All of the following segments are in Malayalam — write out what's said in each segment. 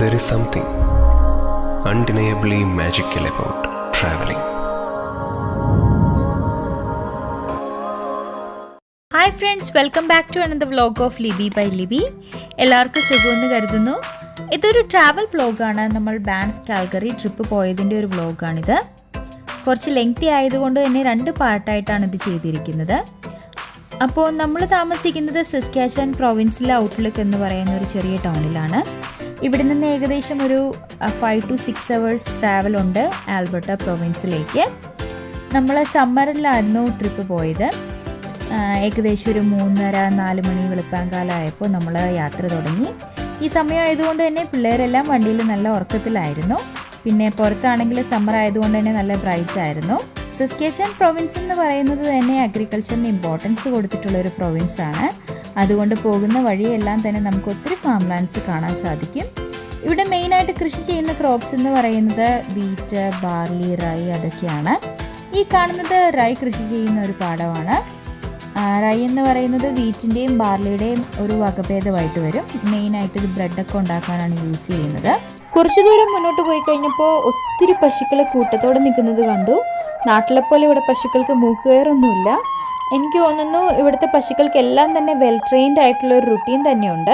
There is something undeniably magical about traveling. Hi friends, welcome back to another vlog of Libby by Libby. എല്ലാവർക്കും സുഖമെന്ന് കരുതുന്നു. ഇതൊരു ട്രാവൽ വ്ലോഗാണ്. നമ്മൾ ബാൻഫ് കാൽഗറി ട്രിപ്പ് പോയതിൻ്റെ ഒരു വ്ലോഗാണിത്. കുറച്ച് ലെങ്തി ആയതുകൊണ്ട് തന്നെ 2 പാർട്ടായിട്ടാണ് ഇത് ചെയ്തിരിക്കുന്നത്. അപ്പോൾ നമ്മൾ താമസിക്കുന്നത് സസ്കാച്ചൻ പ്രൊവിൻസിലെ ഔട്ട്ലുക്ക് എന്ന് പറയുന്ന ഒരു ചെറിയ ടൗണിലാണ്. ഇവിടെ നിന്ന് ഏകദേശം ഒരു 5 to 6 hours ട്രാവൽ ഉണ്ട് ആൽബർട്ട പ്രൊവിൻസിലേക്ക്. നമ്മൾ സമ്മറിലായിരുന്നു ട്രിപ്പ് പോയത്. ഏകദേശം ഒരു 3:30-4 മണി വെളുപ്പാങ്കാലമായപ്പോൾ നമ്മൾ യാത്ര തുടങ്ങി. ഈ സമയമായതുകൊണ്ട് തന്നെ പിള്ളേരെല്ലാം വണ്ടിയിൽ നല്ല ഉറക്കത്തിലായിരുന്നു. പിന്നെ പുറത്താണെങ്കിൽ സമ്മർ ആയതുകൊണ്ട് തന്നെ നല്ല ബ്രൈറ്റ് ആയിരുന്നു. സസ്കാച്ചൻ പ്രൊവിൻസ് എന്ന് പറയുന്നത് തന്നെ അഗ്രികൾച്ചറിന് ഇമ്പോർട്ടൻസ് കൊടുത്തിട്ടുള്ളൊരു പ്രൊവിൻസാണ്. അതുകൊണ്ട് പോകുന്ന വഴിയെല്ലാം തന്നെ നമുക്ക് ഒത്തിരി ഫാം ലാൻഡ്സ് കാണാൻ സാധിക്കും. ഇവിടെ മെയിനായിട്ട് കൃഷി ചെയ്യുന്ന ക്രോപ്സ് എന്ന് പറയുന്നത് വീറ്റ്, ബാർലി, റൈ അതൊക്കെയാണ്. ഈ കാണുന്നത് റൈ കൃഷി ചെയ്യുന്ന ഒരു പാടമാണ്. റൈ എന്ന് പറയുന്നത് വീറ്റിൻ്റെയും ബാർലിയുടെയും ഒരു വകഭേദമായിട്ട് വരും. മെയിനായിട്ട് ഇത് ബ്രെഡൊക്കെ ഉണ്ടാക്കാനാണ് യൂസ് ചെയ്യുന്നത്. കുറച്ചു ദൂരം മുന്നോട്ട് പോയി കഴിഞ്ഞപ്പോൾ ഒത്തിരി പശുക്കൾ കൂട്ടത്തോടെ നിൽക്കുന്നത് കണ്ടു. നാട്ടിലെ പോലെ ഇവിടെ പശുക്കൾക്ക് മൂക്കുകയറൊന്നുമില്ല. എനിക്ക് തോന്നുന്നു ഇവിടുത്തെ പശുക്കൾക്കെല്ലാം തന്നെ വെൽ ട്രെയിൻഡ് ആയിട്ടുള്ള ഒരു റുട്ടീൻ തന്നെയുണ്ട്.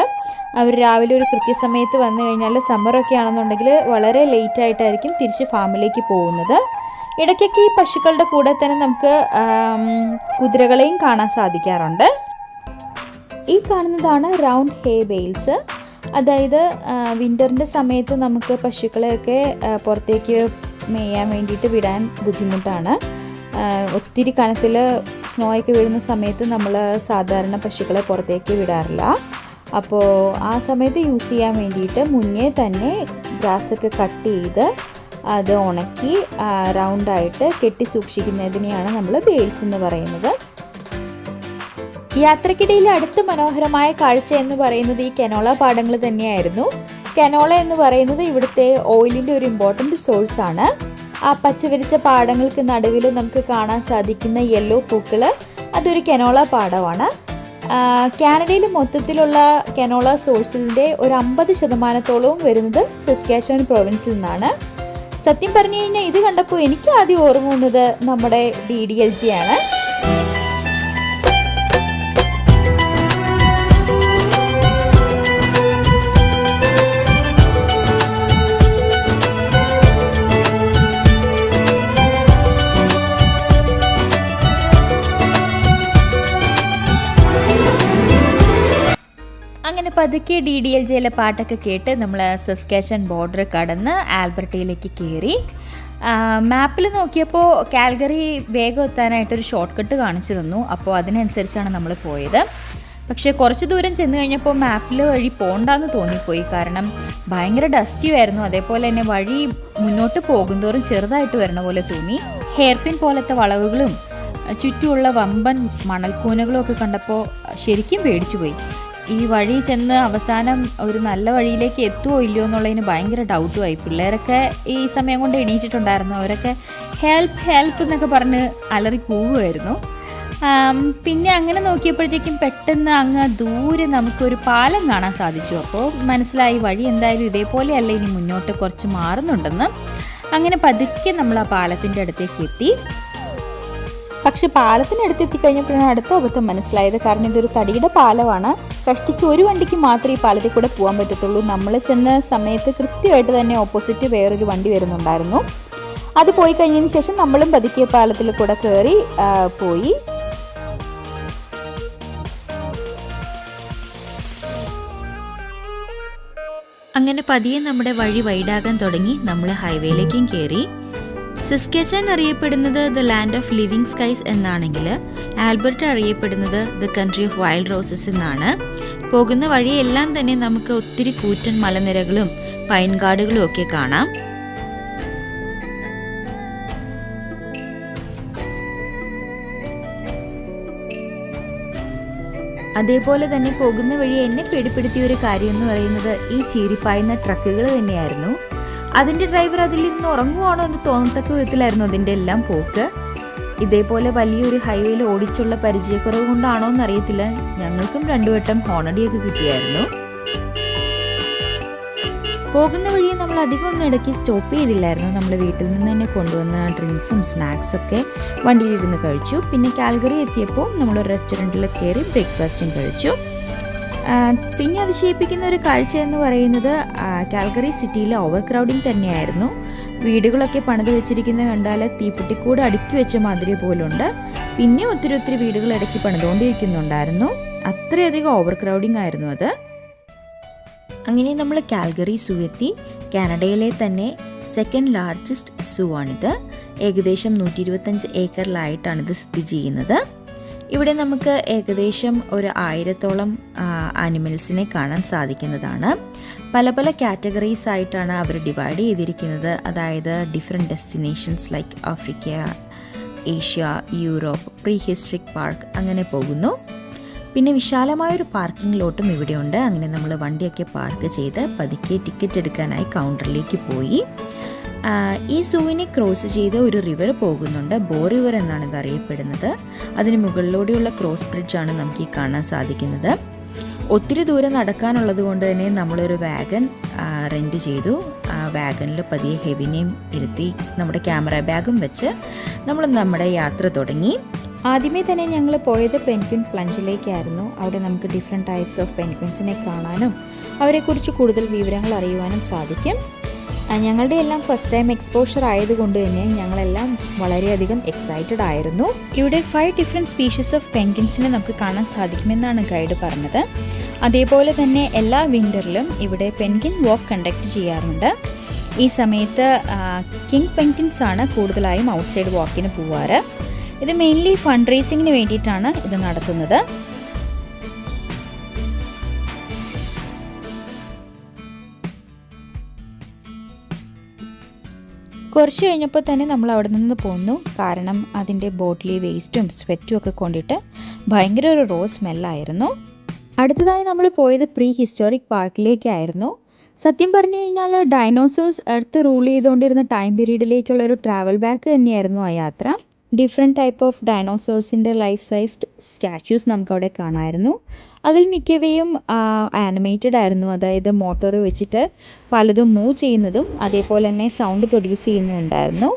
അവർ രാവിലെ ഒരു കൃത്യസമയത്ത് വന്നു കഴിഞ്ഞാൽ സമ്മറൊക്കെ ആണെന്നുണ്ടെങ്കിൽ വളരെ ലേറ്റ് ആയിട്ടായിരിക്കും തിരിച്ച് ഫാമിലേക്ക് പോകുന്നത്. ഇടയ്ക്കൊക്കെ ഈ പശുക്കളുടെ കൂടെ തന്നെ നമുക്ക് കുതിരകളെയും കാണാൻ സാധിക്കാറുണ്ട്. ഈ കാണുന്നതാണ് റൗണ്ട് ഹേ ബെയിൽസ്. അതായത് വിൻ്ററിൻ്റെ സമയത്ത് നമുക്ക് പശുക്കളെയൊക്കെ പുറത്തേക്ക് മേയാൻ വേണ്ടിയിട്ട് വിടാൻ ബുദ്ധിമുട്ടാണ്. ഒത്തിരി കനത്തിൽ സ്നോയൊക്കെ വീഴുന്ന സമയത്ത് നമ്മൾ സാധാരണ പശുക്കളെ പുറത്തേക്ക് വിടാറില്ല. അപ്പോൾ ആ സമയത്ത് യൂസ് ചെയ്യാൻ വേണ്ടിയിട്ട് മുന്നേ തന്നെ ഗ്രാസൊക്കെ കട്ട് ചെയ്ത് അത് ഉണക്കി റൗണ്ടായിട്ട് കെട്ടി സൂക്ഷിക്കുന്നതിനെയാണ് നമ്മൾ ബെയിൽസ് എന്ന് പറയുന്നത്. യാത്രക്കിടയിൽ അടുത്ത മനോഹരമായ കാഴ്ച എന്ന് പറയുന്നത് ഈ കനോള പാടങ്ങൾ തന്നെയായിരുന്നു. കനോള എന്ന് പറയുന്നത് ഇവിടുത്തെ ഓയിലിൻ്റെ ഒരു ഇമ്പോർട്ടൻ്റ് സോഴ്സാണ്. ആ പച്ചവിരിച്ച പാടങ്ങൾക്ക് നടുവിൽ നമുക്ക് കാണാൻ സാധിക്കുന്ന യെല്ലോ പൂക്കൾ, അതൊരു കനോള പാടമാണ്. കാനഡയിൽ മൊത്തത്തിലുള്ള കനോള സോഴ്സിൻ്റെ ഒരു 50% വരുന്നത് സസ്കാച്ചൻ പ്രൊവിൻസിൽ നിന്നാണ്. സത്യം പറഞ്ഞു കഴിഞ്ഞാൽ ഇത് കണ്ടപ്പോൾ എനിക്ക് ആദ്യം ഓർമ്മ വന്നത് നമ്മുടെ DDLG ആണ്. അങ്ങനെ പതുക്കെ DDLGയിലെ പാട്ടൊക്കെ കേട്ട് നമ്മൾ സസ്കാച്ചൻ ബോർഡർ കടന്ന് ആൽബർട്ടയിലേക്ക് കയറി. മാപ്പിൽ നോക്കിയപ്പോൾ കാൽഗറി വേഗം എത്താനായിട്ടൊരു ഷോർട്ട് കട്ട് കാണിച്ചു തന്നു. അപ്പോൾ അതിനനുസരിച്ചാണ് നമ്മൾ പോയത്. പക്ഷേ കുറച്ച് ദൂരം ചെന്ന് കഴിഞ്ഞപ്പോൾ മാപ്പിൽ വഴി പോകണ്ടെന്ന് തോന്നിപ്പോയി. കാരണം ഭയങ്കര ഡസ്റ്റി ആയിരുന്നു. അതേപോലെ തന്നെ വഴി മുന്നോട്ട് പോകുന്തോറും ചെറുതായിട്ട് വരുന്ന പോലെ തോന്നി. ഹെയർപിൻ പോലത്തെ വളവുകളും ചുറ്റുമുള്ള വമ്പൻ മണൽക്കൂനകളും ഒക്കെ കണ്ടപ്പോൾ ശരിക്കും പേടിച്ചു പോയി. ഈ വഴി ചെന്ന് അവസാനം ഒരു നല്ല വഴിയിലേക്ക് എത്തുമോ ഇല്ലയോ എന്നുള്ളതിന് ഭയങ്കര ഡൗട്ടുമായി. പിള്ളേരൊക്കെ ഈ സമയം കൊണ്ട് എണീറ്റിട്ടുണ്ടായിരുന്നു. അവരൊക്കെ ഹെൽപ്പ് എന്നൊക്കെ പറഞ്ഞ് അലറി പോവുമായിരുന്നു. പിന്നെ അങ്ങനെ നോക്കിയപ്പോഴത്തേക്കും പെട്ടെന്ന് അങ്ങ് ദൂരെ നമുക്കൊരു പാലം കാണാൻ സാധിച്ചു. അപ്പോൾ മനസ്സിലായി വഴി എന്തായാലും ഇതേപോലെയല്ല, ഇനി മുന്നോട്ട് കുറച്ച് മാറുന്നുണ്ടെന്ന്. അങ്ങനെ പതുക്കെ നമ്മൾ ആ പാലത്തിൻ്റെ അടുത്തേക്ക് എത്തി. പക്ഷെ പാലത്തിനടുത്ത് എത്തിക്കഴിഞ്ഞപ്പോഴാണ് അടുത്ത അബദ്ധം മനസ്സിലായത്. കാരണം ഇതൊരു തടിയുടെ പാലമാണ്. കഷ്ടിച്ച് ഒരു വണ്ടിക്ക് മാത്രമേ ഈ പാലത്തിൽ കൂടെ പോകാൻ പറ്റത്തുള്ളൂ. നമ്മൾ ചെന്ന സമയത്ത് കൃത്യമായിട്ട് തന്നെ ഓപ്പോസിറ്റ് വേറൊരു വണ്ടി വരുന്നുണ്ടായിരുന്നു. അത് പോയി കഴിഞ്ഞതിന് ശേഷം നമ്മളും പതുക്കിയ പാലത്തിൽ കൂടെ കയറി പോയി. അങ്ങനെ പതിയെ നമ്മുടെ വഴി വൈഡാകാൻ തുടങ്ങി. നമ്മൾ ഹൈവേയിലേക്കും കയറി. സസ്കാച്ചൻ അറിയപ്പെടുന്നത് the land of living skies എന്നാണെങ്കിൽ ആൽബർട്ട അറിയപ്പെടുന്നത് the country of wild roses എന്നാണ്. പോകുന്ന വഴിയെല്ലാം തന്നെ നമുക്ക് ഒത്തിരി കൂറ്റൻ മലനിരകളും പൈൻ ഗാർഡുകളും ഒക്കെ കാണാം. അതേപോലെ തന്നെ പോകുന്ന വഴി എന്നെ പേടിപ്പെടുത്തിയ ഒരു കാര്യം എന്ന് പറയുന്നത് ഈ ചീറിപ്പായുന്ന ട്രക്കുകൾ തന്നെയായിരുന്നു. അതിൻ്റെ ഡ്രൈവർ അതിലിരുന്ന് ഉറങ്ങുവാണോ എന്ന് തോന്നത്തക്ക വിധത്തിലായിരുന്നു അതിൻ്റെ എല്ലാം പോക്ക്. ഇതേപോലെ വലിയൊരു ഹൈവേയിൽ ഓടിച്ചുള്ള പരിചയക്കുറവ് കൊണ്ടാണോ എന്നറിയത്തില്ല, ഞങ്ങൾക്കും 2 വട്ടം ഹോണടിയൊക്കെ കിട്ടിയായിരുന്നു. പോകുന്ന വഴി നമ്മൾ അധികം ഒന്നും ഇടയ്ക്ക് സ്റ്റോപ്പ് ചെയ്തില്ലായിരുന്നു. നമ്മൾ വീട്ടിൽ നിന്ന് തന്നെ കൊണ്ടുവന്ന ഡ്രിങ്ക്സും സ്നാക്സൊക്കെ വണ്ടിയിലിരുന്ന് കഴിച്ചു. പിന്നെ കാൽഗറി എത്തിയപ്പോൾ നമ്മളൊരു റെസ്റ്റോറൻറ്റിൽ കയറി ബ്രേക്ക്ഫാസ്റ്റും കഴിച്ചു. പിന്നെ അതിശയിപ്പിക്കുന്ന ഒരു കാഴ്ച എന്ന് പറയുന്നത് കാൽഗറി സിറ്റിയിൽ ഓവർ ക്രൗഡിങ് തന്നെയായിരുന്നു. വീടുകളൊക്കെ പണിത് വെച്ചിരിക്കുന്നത് കണ്ടാൽ തീപ്പെട്ടിക്കൂട് അടുക്കി വെച്ച മാതിരി പോലുണ്ട്. പിന്നെ ഒത്തിരി വീടുകൾ ഇടയ്ക്ക് പണിതുകൊണ്ടിരിക്കുന്നുണ്ടായിരുന്നു. അത്രയധികം ഓവർ ക്രൗഡിങ് ആയിരുന്നു അത്. അങ്ങനെ നമ്മൾ കാൽഗറി സൂ എത്തി. കാനഡയിലെ തന്നെ സെക്കൻഡ് ലാർജസ്റ്റ് സൂ ആണിത്. ഏകദേശം 125 ഏക്കറിലായിട്ടാണിത് സ്ഥിതി ചെയ്യുന്നത്. ഇവിടെ നമുക്ക് ഏകദേശം ഒരു 1000-ഓളം ആനിമൽസിനെ കാണാൻ സാധിക്കുന്നതാണ്. പല കാറ്റഗറീസ് ആയിട്ടാണ് അവർ ഡിവൈഡ് ചെയ്തിരിക്കുന്നത്. അതായത് different destinations like Africa, Asia, Europe, pre historic park അങ്ങനെ പോകുന്നു. പിന്നെ വിശാലമായൊരു പാർക്കിംഗ് ലോട്ടും ഇവിടെയുണ്ട്. അങ്ങനെ നമ്മൾ വണ്ടിയൊക്കെ പാർക്ക് ചെയ്ത് പതുക്കെ ടിക്കറ്റ് എടുക്കാനായി കൗണ്ടറിലേക്ക് പോയി. ഈ സൂവിനെ ക്രോസ് ചെയ്ത് ഒരു റിവർ പോകുന്നുണ്ട്. ബോ റിവർ എന്നാണ് ഇത് അറിയപ്പെടുന്നത്. അതിന് മുകളിലൂടെയുള്ള ക്രോസ് ബ്രിഡ്ജാണ് നമുക്ക് ഈ കാണാൻ സാധിക്കുന്നത്. ഒത്തിരി ദൂരം നടക്കാനുള്ളത് കൊണ്ട് തന്നെ നമ്മളൊരു വാഗൺ റെൻറ്റ് ചെയ്തു. വാഗണിൽ പതിയെ ഹെവിനെയും ഇരുത്തി നമ്മുടെ ക്യാമറ ബാഗും വെച്ച് നമ്മൾ നമ്മുടെ യാത്ര തുടങ്ങി. ആദ്യമേ തന്നെ ഞങ്ങൾ പോയത് പെൻഗ്വിൻ പ്ലഞ്ചിലേക്കായിരുന്നു. അവിടെ നമുക്ക് ഡിഫറെൻറ്റ് ടൈപ്സ് ഓഫ് പെൻഗ്വിൻസിനെ കാണാനും അവരെക്കുറിച്ച് കൂടുതൽ വിവരങ്ങൾ അറിയുവാനും സാധിക്കും. ഞങ്ങളുടെ എല്ലാം ഫസ്റ്റ് ടൈം എക്സ്പോഷർ ആയതുകൊണ്ട് തന്നെ ഞങ്ങളെല്ലാം വളരെയധികം എക്സൈറ്റഡ് ആയിരുന്നു. ഇവിടെ 5 ഡിഫറെൻറ്റ് സ്പീഷീസ് ഓഫ് പെൻഗ്വിൻസിനെ നമുക്ക് കാണാൻ സാധിക്കുമെന്നാണ് ഗൈഡ് പറഞ്ഞത്. അതേപോലെ തന്നെ എല്ലാ വിൻ്ററിലും ഇവിടെ പെൻഗ്വിൻ വാക്ക് കണ്ടക്ട് ചെയ്യാറുണ്ട്. ഈ സമയത്ത് കിങ് പെൻഗ്വിൻസ് ആണ് കൂടുതലായും ഔട്ട്സൈഡ് വാക്കിന് പോവാറ്. ഇത് മെയിൻലി ഫണ്ട് റേസിങ്ങിന് വേണ്ടിയിട്ടാണ് ഇത് നടത്തുന്നത്. കുറച്ച് കഴിഞ്ഞപ്പോൾ തന്നെ നമ്മൾ അവിടെ നിന്ന് പോന്നു. കാരണം അതിൻ്റെ ബോട്ടിലി വേസ്റ്റും സ്വെറ്റും ഒക്കെ കൊണ്ടിട്ട് ഭയങ്കര ഒരു റോ സ്മെല്ലായിരുന്നു. അടുത്തതായി നമ്മൾ പോയത് പ്രീ ഹിസ്റ്റോറിക് പാർക്കിലേക്കായിരുന്നു. സത്യം പറഞ്ഞു കഴിഞ്ഞാൽ ഡൈനോസോഴ്സ് എർത്ത് റൂൾ ചെയ്തുകൊണ്ടിരുന്ന ടൈം പീരീഡിലേക്കുള്ള ഒരു ട്രാവൽ ബാക്ക് തന്നെയായിരുന്നു ആ യാത്ര. ഡിഫറെൻറ്റ് ടൈപ്പ് ഓഫ് ഡൈനോസോഴ്സിൻ്റെ ലൈഫ് സൈസ്ഡ് സ്റ്റാച്യൂസ് നമുക്കവിടെ കാണാമായിരുന്നു. അതിൽ മിക്കവയും ആനിമേറ്റഡ് ആയിരുന്നു. അതായത് മോട്ടോർ വെച്ചിട്ട് പലതും മൂവ് ചെയ്യുന്നതും അതേപോലെ തന്നെ സൗണ്ട് പ്രൊഡ്യൂസ് ചെയ്യുന്നുണ്ടായിരുന്നു.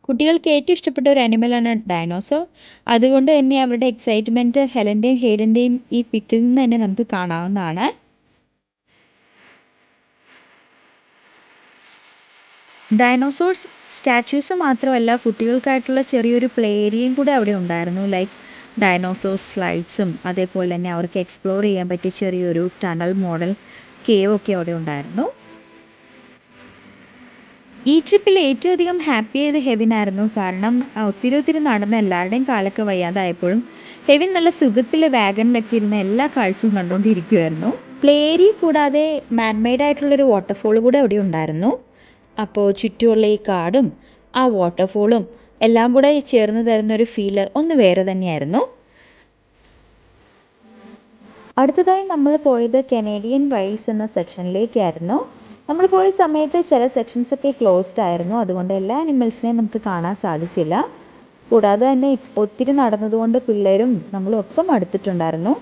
കുട്ടികൾക്ക് ഏറ്റവും ഇഷ്ടപ്പെട്ട ഒരു അനിമലാണ് ഡൈനോസോർ. അതുകൊണ്ട് തന്നെ അവരുടെ എക്സൈറ്റ്മെൻറ്റ് ഹെലൻ്റെയും ഹെയ്ഡൻ്റെയും ഈ പിക്കിൽ നിന്ന് തന്നെ നമുക്ക് കാണാവുന്നതാണ്. ഡൈനോസോർസ് സ്റ്റാച്യൂസ് മാത്രമല്ല, കുട്ടികൾക്കായിട്ടുള്ള ചെറിയൊരു പ്ലേ ഏരിയയും കൂടെ അവിടെ ഉണ്ടായിരുന്നു. ലൈക്ക് ഡൈനോസോർസ് സ്ലൈഡ്സും അതേപോലെ തന്നെ അവർക്ക് എക്സ്പ്ലോർ ചെയ്യാൻ പറ്റിയ ചെറിയൊരു ടണൽ മോഡൽ കേവൊക്കെ അവിടെ ഉണ്ടായിരുന്നു. ഈ ട്രിപ്പിൽ ഏറ്റവും അധികം ഹാപ്പി ആയത് ഹെവിനായിരുന്നു. കാരണം ഒത്തിരി നടന്ന എല്ലാവരുടെയും കാലൊക്കെ വയ്യാതായപ്പോഴും ഹെവിൻ നല്ല സുഖത്തിൽ വാഗണിലൊക്കെ ഇരുന്ന് എല്ലാ കാഴ്ചയും കണ്ടുകൊണ്ടിരിക്കുമായിരുന്നു. പ്ലേ ഏരിയ കൂടാതെ മാൻമെയ്ഡ് ആയിട്ടുള്ളൊരു വാട്ടർഫോൾ കൂടെ അവിടെ ഉണ്ടായിരുന്നു. അപ്പോൾ ചുറ്റുമുള്ള ഈ കാടും ആ വാട്ടർഫോളും എല്ലാം കൂടെ ചേർന്ന് തരുന്നൊരു ഫീല് ഒന്ന് വേറെ തന്നെയായിരുന്നു. അടുത്തതായി നമ്മൾ പോയത് കനേഡിയൻ വൈൽഡ്സ് എന്ന സെക്ഷനിലേക്കായിരുന്നു. നമ്മൾ പോയ സമയത്ത് ചില സെക്ഷൻസൊക്കെ ക്ലോസ്ഡ് ആയിരുന്നു. അതുകൊണ്ട് എല്ലാ അനിമൽസിനെയും നമുക്ക് കാണാൻ സാധിച്ചില്ല. കൂടാതെ തന്നെ ഒത്തിരി നടന്നതുകൊണ്ട് പിള്ളേരും നമ്മളൊപ്പം അടുത്തിട്ടുണ്ടായിരുന്നു.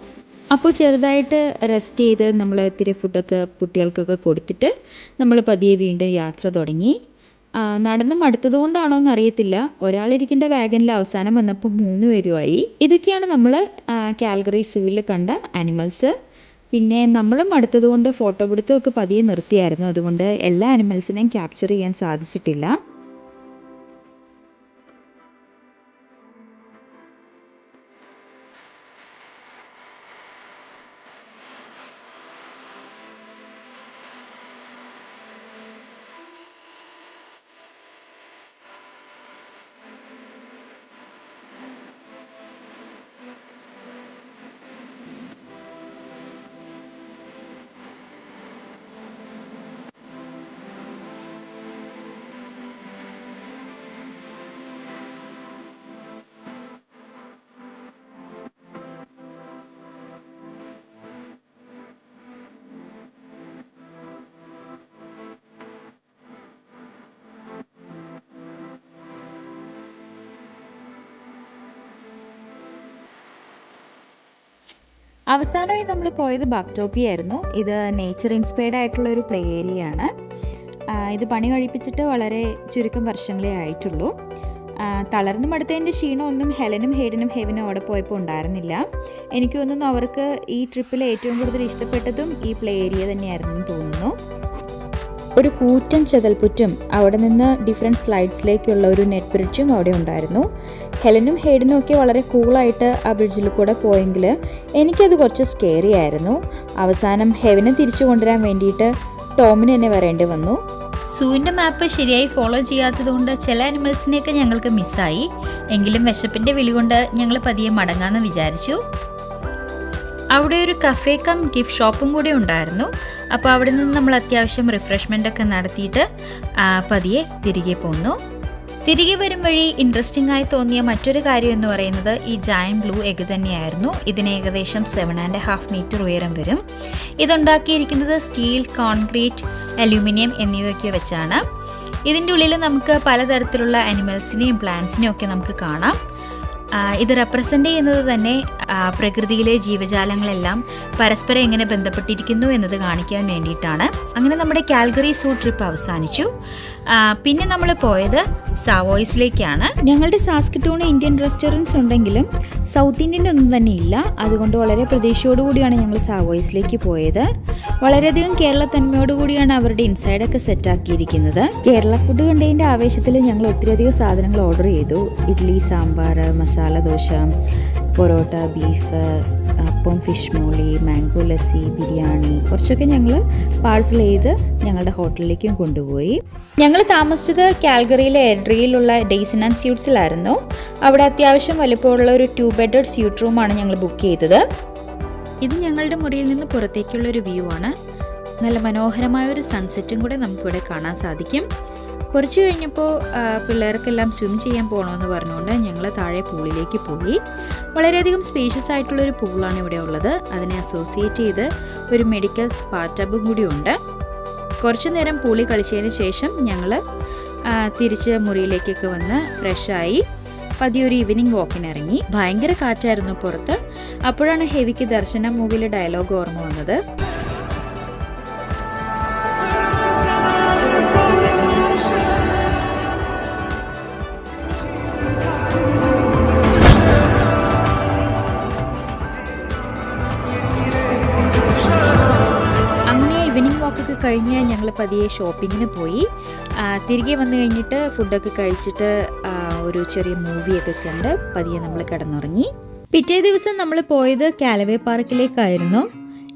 അപ്പോൾ ചെറുതായിട്ട് റെസ്റ്റ് ചെയ്ത് നമ്മൾ ഇത്തിരി ഫുഡൊക്കെ കുട്ടികൾക്കൊക്കെ കൊടുത്തിട്ട് നമ്മൾ പതിയെ വീണ്ടും യാത്ര തുടങ്ങി. നടന്ന് മടുത്തത് കൊണ്ടാണോ എന്ന് അറിയത്തില്ല, ഒരാളിരിക്കേണ്ട വാഗനിൽ അവസാനം വന്നപ്പോൾ 3 പേരുമായി. ഇതൊക്കെയാണ് നമ്മൾ കാൽഗറി സൂവിൽ കണ്ട ആനിമൽസ്. പിന്നെ നമ്മളും അടുത്തത് കൊണ്ട് ഫോട്ടോ പിടുത്തമൊക്കെ പതിയെ നിർത്തിയായിരുന്നു. അതുകൊണ്ട് എല്ലാ ആനിമൽസിനെയും ക്യാപ്ചർ ചെയ്യാൻ സാധിച്ചിട്ടില്ല. അവസാനമായി നമ്മൾ പോയത് ബാക്ടോപ്പിയ ആയിരുന്നു. ഇത് നേച്ചർ ഇൻസ്പയർഡ് ആയിട്ടുള്ള ഒരു പ്ലേ ഏരിയ ആണ്. ഇത് പണി കഴിപ്പിച്ചിട്ട് വളരെ ചുരുക്കം വർഷങ്ങളേ ആയിട്ടുള്ളൂ. തളർന്നു മടുത്തതിൻ്റെ ക്ഷീണമൊന്നും ഹെലനും ഹെയ്ഡനും ഹെവിനും അവിടെ പോയപ്പോൾ ഉണ്ടായിരുന്നില്ല. എനിക്ക് തോന്നുന്നു അവർക്ക് ഈ ട്രിപ്പിൽ ഏറ്റവും കൂടുതൽ ഇഷ്ടപ്പെട്ടതും ഈ പ്ലേ ഏരിയ തന്നെയായിരുന്നു തോന്നുന്നു. ഒരു കൂറ്റൻ ചെതൽപ്പുറ്റും അവിടെ നിന്ന് ഡിഫറെൻറ്റ് സ്ലൈഡ്സിലേക്കുള്ള ഒരു നെറ്റ് ബ്രിഡ്ജും അവിടെ ഉണ്ടായിരുന്നു. ഹെലനും ഹെയ്ഡനും ഒക്കെ വളരെ കൂളായിട്ട് ആ ബ്രിഡ്ജിൽ കൂടെ പോയെങ്കിൽ എനിക്കത് കുറച്ച് സ്കെയറി ആയിരുന്നു. അവസാനം ഹെവനെ തിരിച്ചു കൊണ്ടുവരാൻ വേണ്ടിയിട്ട് ടോമിന് തന്നെ വരേണ്ടി വന്നു. സൂവിൻ്റെ മാപ്പ് ശരിയായി ഫോളോ ചെയ്യാത്തതുകൊണ്ട് ചില ആനിമൽസിനെയൊക്കെ ഞങ്ങൾക്ക് മിസ്സായി. എങ്കിലും വിശപ്പിൻ്റെ വിളി കൊണ്ട് ഞങ്ങൾ പതിയെ മടങ്ങാമെന്ന് വിചാരിച്ചു. അവിടെ ഒരു കഫേ കം ഗിഫ്റ്റ് ഷോപ്പും കൂടി ഉണ്ടായിരുന്നു. അപ്പോൾ അവിടെ നിന്ന് നമ്മൾ അത്യാവശ്യം റിഫ്രഷ്മെൻ്റ് ഒക്കെ നടത്തിയിട്ട് പതിയെ തിരികെ പോന്നു. തിരികെ വരും വഴി ഇൻട്രസ്റ്റിംഗ് ആയി തോന്നിയ മറ്റൊരു കാര്യം എന്ന് പറയുന്നത് ഈ ജയന്റ് ബ്ലൂ എഗ് തന്നെയായിരുന്നു. ഇതിന് ഏകദേശം 7.5 മീറ്റർ ഉയരം വരും. ഇതുണ്ടാക്കിയിരിക്കുന്നത് സ്റ്റീൽ, കോൺക്രീറ്റ്, അലൂമിനിയം എന്നിവയൊക്കെ വെച്ചാണ്. ഇതിൻ്റെ ഉള്ളിൽ നമുക്ക് പലതരത്തിലുള്ള അനിമൽസിനെയും പ്ലാന്റ്സിനെയും ഒക്കെ നമുക്ക് കാണാം. ഇത് റെപ്രസെൻ്റ് ചെയ്യുന്നത് തന്നെ പ്രകൃതിയിലെ ജീവജാലങ്ങളെല്ലാം പരസ്പരം എങ്ങനെ ബന്ധപ്പെട്ടിരിക്കുന്നു എന്നത് കാണിക്കാൻ വേണ്ടിയിട്ടാണ്. അങ്ങനെ നമ്മുടെ കാൽഗറി സൂ ട്രിപ്പ് അവസാനിച്ചു. പിന്നെ നമ്മൾ പോയത് സാവോയ്സിലേക്കാണ്. ഞങ്ങളുടെ സാസ്കറ്റൂൺ ഇന്ത്യൻ റെസ്റ്റോറൻറ്റ്സ് ഉണ്ടെങ്കിലും സൗത്ത് ഇന്ത്യൻ ഒന്നും തന്നെ ഇല്ല. അതുകൊണ്ട് വളരെ പ്രതീക്ഷയോടുകൂടിയാണ് ഞങ്ങൾ സാവോയ്സിലേക്ക് പോയത്. വളരെയധികം കേരള തന്മയോടുകൂടിയാണ് അവരുടെ ഇൻസൈഡൊക്കെ സെറ്റാക്കിയിരിക്കുന്നത്. കേരള ഫുഡ് കണ്ടതിൻ്റെ ആവേശത്തിൽ ഞങ്ങൾ ഒത്തിരിയധികം സാധനങ്ങൾ ഓർഡർ ചെയ്തു. ഇഡ്ഡലി, സാമ്പാർ, മസാല ദോശ, പൊറോട്ട, ബീഫ്, അപ്പം, ഫിഷ് മോളി, മാംഗോ ലസ്സി, ബിരിയാണി കുറച്ചൊക്കെ ഞങ്ങൾ പാഴ്സൽ ചെയ്ത് ഞങ്ങളുടെ ഹോട്ടലിലേക്കും കൊണ്ടുപോയി. ഞങ്ങൾ താമസിച്ചത് കാൽഗറിയിലെ എഡ്രിയിലുള്ള ഡെയ്സൺ ആൻഡ് സ്യൂട്ട്സിലായിരുന്നു. അവിടെ അത്യാവശ്യം വലുപ്പമുള്ള ഒരു 2 ബെഡഡ് സ്യൂട്ട് റൂമാണ് ഞങ്ങൾ ബുക്ക് ചെയ്തത്. ഇത് ഞങ്ങളുടെ മുറിയിൽ നിന്ന് പുറത്തേക്കുള്ളൊരു വ്യൂ ആണ്. നല്ല മനോഹരമായ ഒരു സൺസെറ്റും കൂടെ നമുക്കിവിടെ കാണാൻ സാധിക്കും. കുറച്ച് കഴിഞ്ഞപ്പോൾ പിള്ളേർക്കെല്ലാം സ്വിം ചെയ്യാൻ പോകണമെന്ന് പറഞ്ഞുകൊണ്ട് ഞങ്ങൾ താഴെ പൂളിലേക്ക് പോയി. വളരെയധികം സ്പേഷ്യസ് ആയിട്ടുള്ളൊരു പൂളാണ് ഇവിടെ ഉള്ളത്. അതിനെ അസോസിയേറ്റ് ചെയ്ത് ഒരു മെഡിക്കൽ സ്പാ ടബും കൂടി ഉണ്ട്. കുറച്ചു നേരം പൂളി കളിച്ചതിന് ശേഷം ഞങ്ങൾ തിരിച്ച് മുറിയിലേക്കൊക്കെ വന്ന് ഫ്രഷായി പതിയൊരു ഈവനിങ് വാക്കിന് ഇറങ്ങി. ഭയങ്കര കാറ്റായിരുന്നു പുറത്ത്. അപ്പോഴാണ് ഹെവിക്ക് ദർശനം മൂവിയിലെ ഡയലോഗ് ഓർമ്മ വന്നത്. ഒക്കെ കഴിഞ്ഞ് ഞങ്ങൾ പതിയെ ഷോപ്പിങ്ങിന് പോയി. തിരികെ വന്നു കഴിഞ്ഞിട്ട് ഫുഡൊക്കെ കഴിച്ചിട്ട് ഒരു ചെറിയ മൂവിയൊക്കെ കണ്ട് പതിയെ നമ്മൾ കിടന്നുറങ്ങി. പിറ്റേ ദിവസം നമ്മൾ പോയത് കാലവേ പാർക്കിലേക്കായിരുന്നു.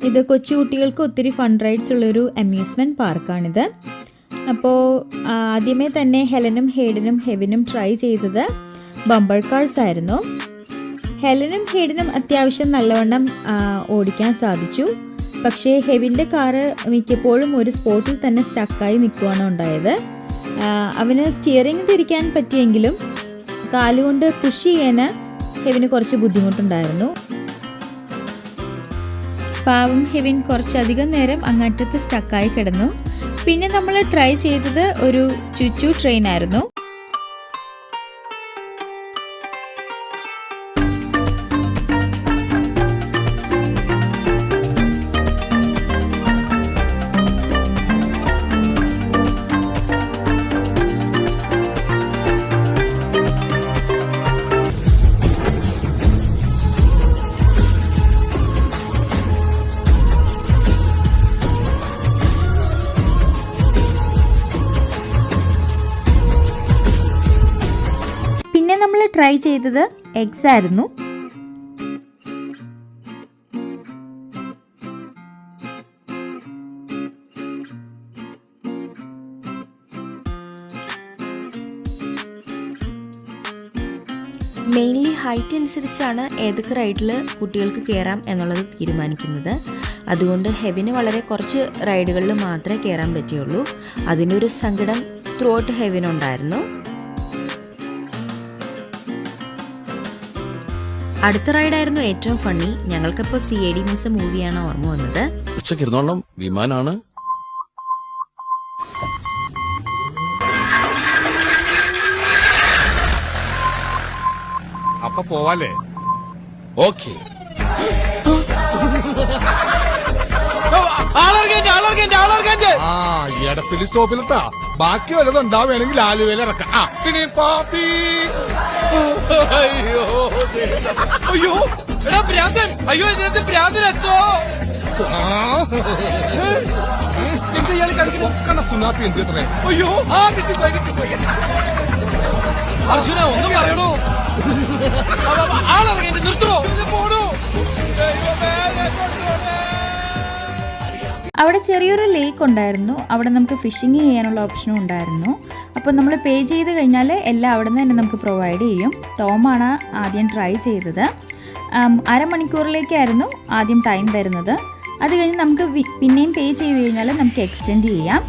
ഇത് കൊച്ചുകുട്ടികൾക്ക് ഒത്തിരി ഫൺ റൈഡ്സ് ഉള്ളൊരു അമ്യൂസ്മെൻറ്റ് പാർക്കാണിത്. അപ്പോൾ ആദ്യമേ തന്നെ ഹെലനും ഹെയ്ഡനും ഹെവിനും ട്രൈ ചെയ്തത് ബമ്പർ കാർസ് ആയിരുന്നു. ഹെലനും ഹെയ്ഡനും അത്യാവശ്യം നല്ലവണ്ണം ഓടിക്കാൻ സാധിച്ചു. പക്ഷേ ഹെവിൻ്റെ കാറ് മിക്കപ്പോഴും ഒരു സ്പോട്ടിൽ തന്നെ സ്റ്റക്കായി നിൽക്കുകയാണ് ഉണ്ടായത്. അവന് സ്റ്റിയറിംഗ് തിരിക്കാൻ പറ്റിയെങ്കിലും കാലുകൊണ്ട് പുഷ് ചെയ്യാൻ ഹെവിന് കുറച്ച് ബുദ്ധിമുട്ടുണ്ടായിരുന്നു. പാവം ഹെവിൻ കുറച്ചധികം നേരം അങ്ങറ്റത്ത് സ്റ്റക്കായി കിടന്നു. പിന്നെ നമ്മൾ ട്രൈ ചെയ്തത് ഒരു ചുച്ചു ട്രെയിൻ ആയിരുന്നു. നമ്മൾ ട്രൈ ചെയ്തത് എഗ്സ് ആയിരുന്നു. മെയിൻലി ഹൈറ്റ് അനുസരിച്ചാണ് ഏതൊക്കെ റൈഡിൽ കുട്ടികൾക്ക് കയറാം എന്നുള്ളത് തീരുമാനിക്കുന്നത്. അതുകൊണ്ട് ഹെവിന് വളരെ കുറച്ച് റൈഡുകളിൽ മാത്രമേ കയറാൻ പറ്റുള്ളൂ. അതിൻ്റെ ഒരു സങ്കടം ത്രൂ ഔട്ട് ഹെവിനുണ്ടായിരുന്നു. അടുത്ത റൈഡായിരുന്നു ഏറ്റവും ഫണ്ണി. ഞങ്ങൾക്കിപ്പോൾ CID മ്യൂസിയം മൂവിയാണ് ഓർമ്മ വന്നത്. ഉച്ചക്കിരുന്നോളം വിമാനാണ്. അപ്പൊ പോവാലേ? ഓക്കെ. ആ എടപ്പിലി സ്റ്റോപ്പിലിട്ടാ ബാക്കി വല്ലതും ഉണ്ടാവുകയാണെങ്കിൽ ആലുവയിൽ ഇറക്കാം. ആ പിന്നെ പാപ്പി. അയ്യോ അയ്യോ എടാ ഭ്രാന്തൻ. അയ്യോ ഇതിനകത്ത് ഭ്രാന്തൻ അച്ചോ. എന്താ ഇയാൾ കളിക്കുന്ന സുനാപ്പി എന്ത് എത്ര? അയ്യോ ആ കിട്ടിപ്പോയി. അർജുന ഒന്നും പറയണോ? ആളിറങ്ങി നിർത്തണോ? പോണോ? അവിടെ ചെറിയൊരു ലേക്ക് ഉണ്ടായിരുന്നു. അവിടെ നമുക്ക് ഫിഷിങ് ചെയ്യാനുള്ള ഓപ്ഷനും ഉണ്ടായിരുന്നു. അപ്പോൾ നമ്മൾ പേ ചെയ്ത് കഴിഞ്ഞാൽ എല്ലാം അവിടെ നിന്ന് തന്നെ നമുക്ക് പ്രൊവൈഡ് ചെയ്യും. ടോമാണ് ആദ്യം ട്രൈ ചെയ്തത്. അരമണിക്കൂറിലേക്കായിരുന്നു ആദ്യം ടൈം തരുന്നത്. അത് കഴിഞ്ഞ് നമുക്ക് പിന്നെയും പേ ചെയ്ത് കഴിഞ്ഞാൽ നമുക്ക് എക്സ്റ്റെൻഡ് ചെയ്യാം.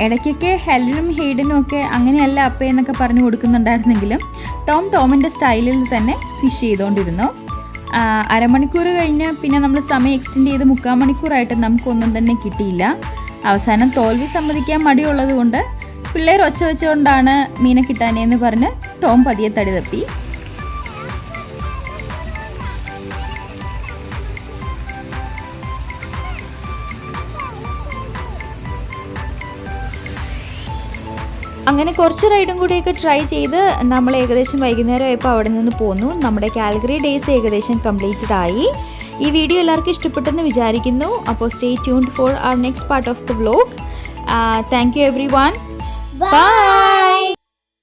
ഇടയ്ക്കൊക്കെ ഹെലനും ഹെയ്ഡനും ഒക്കെ അങ്ങനെയല്ല അപ്പേ എന്നൊക്കെ പറഞ്ഞു കൊടുക്കുന്നുണ്ടായിരുന്നെങ്കിലും ടോമിൻ്റെ സ്റ്റൈലിൽ തന്നെ ഫിഷ് ചെയ്തുകൊണ്ടിരുന്നു. അരമണിക്കൂർ കഴിഞ്ഞ് പിന്നെ നമ്മൾ സമയം എക്സ്റ്റെൻഡ് ചെയ്ത് 3/4 മണിക്കൂറായിട്ട് നമുക്കൊന്നും തന്നെ കിട്ടിയില്ല. അവസാനം തോൽവി സമ്മതിക്കാൻ മടിയുള്ളത് കൊണ്ട് പിള്ളേർ ഒച്ച വെച്ചുകൊണ്ടാണ് മീനെ കിട്ടാനേന്ന് പറഞ്ഞ് ടോം പതിയെ തടി തപ്പി. അങ്ങനെ കുറച്ച് റൈഡും കൂടിയൊക്കെ ട്രൈ ചെയ്ത് നമ്മൾ ഏകദേശം വൈകുന്നേരം ആയപ്പോൾ അവിടെ നിന്ന് പോന്നു. നമ്മുടെ കാൽഗറി ഡേയ്സ് ഏകദേശം കംപ്ലീറ്റഡ് ആയി. ഈ വീഡിയോ എല്ലാവർക്കും ഇഷ്ടപ്പെട്ടെന്ന് വിചാരിക്കുന്നു. അപ്പോൾ stay tuned for our next part of the vlog. Thank you everyone. By.